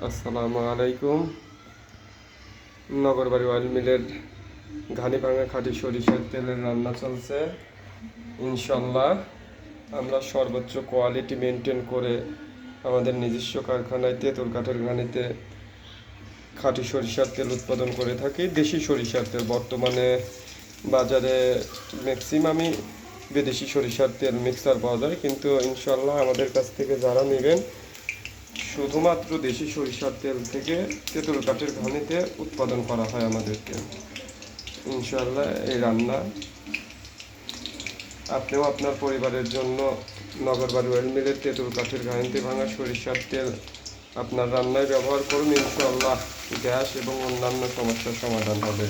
আসসালামু আলাইকুম। নগরবাড়ি অয়েল মিলের ঘানি ভাঙা খাঁটি সরিষার তেলের রান্না চলছে। ইনশাল্লাহ আমরা সর্বোচ্চ কোয়ালিটি মেনটেন করে আমাদের নিজস্ব কারখানায় তেঁতুল কাঠের ঘানিতে খাঁটি সরিষার তেল উৎপাদন করে থাকি। দেশি সরিষার তেল বর্তমানে বাজারে ম্যাক্সিমামই বিদেশি সরিষার তেল মিক্সার পাওয়া যায়, কিন্তু ইনশাল্লাহ আমাদের কাছ থেকে যারা নেবেন শুধুমাত্র দেশি সরিষার তেল থেকে তেঁতুল কাঠের ঘানিতে উৎপাদন করা হয় আমাদেরকে। ইনশাল্লাহ এই রান্না আপনিও আপনার পরিবারের জন্য নগরবাড়ি অয়েল মিলের তেঁতুল কাঠের ঘানিতে ভাঙা সরিষার তেল আপনার রান্নায় ব্যবহার করুন। ইনশাল্লাহ গ্যাস এবং অন্যান্য সমস্যার সমাধান হবে।